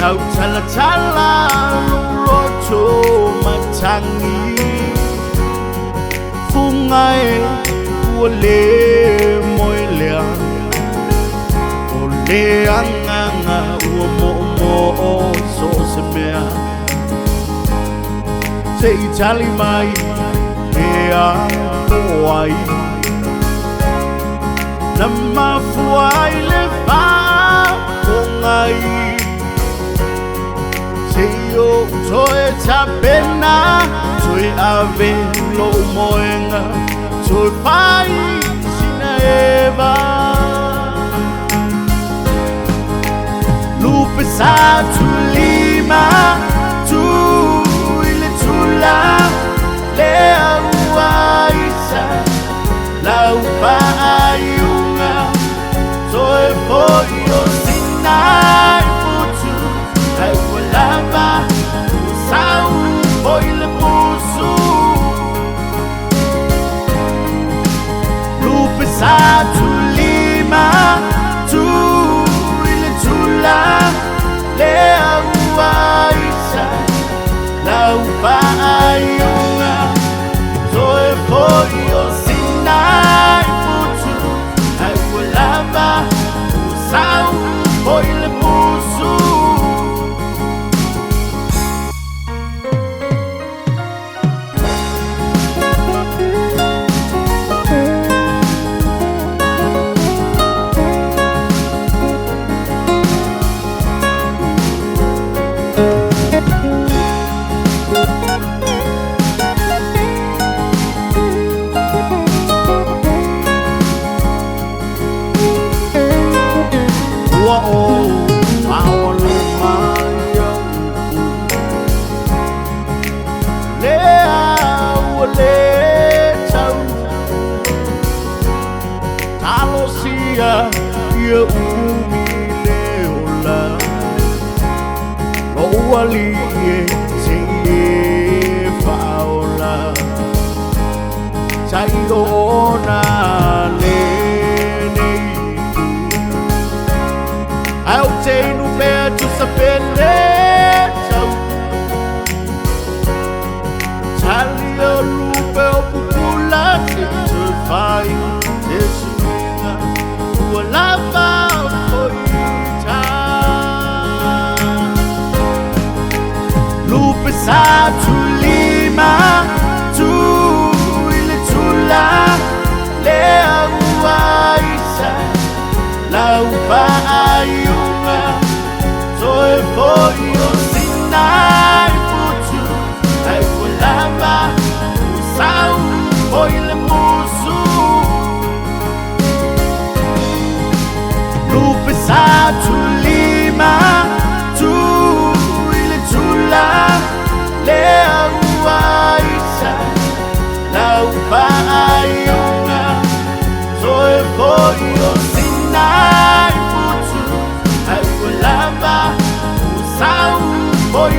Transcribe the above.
Tau tala tala Luroto matangi Fungai Wale moi lea Ole anganga Ua mo so se mea Se itali mai Ea oai Nama fuai le wha Fungai Se yo toe tapena Toi ave lo moenga Toi pai sina eva Lupe sa tu lima Tu ile tula Le awaisa La upa ayunga Toi foi o sinai putu Ai walava Usau foi le pusu Lupe sa tu lima Tu ile tula Le awaisa La upa ayunga Toi foi o sinai putu Ai walava Usau foi le pusu Ia umi leola Loali e te e faola Tairo ona le nei Au te inu mea tu sapele tau Tali o lupe o pupula te te whai te suinga Ua lava o ita Lupe sa tu lima Tu ile tula Le awaisa La upa ayunga Toi foi o sinai putu Ai walava Usau foi le pusu Lupe sa tu lima Tu ile tula Le awaisa La upa ayunga Toi foi o sinai putu Ai walava Usau foi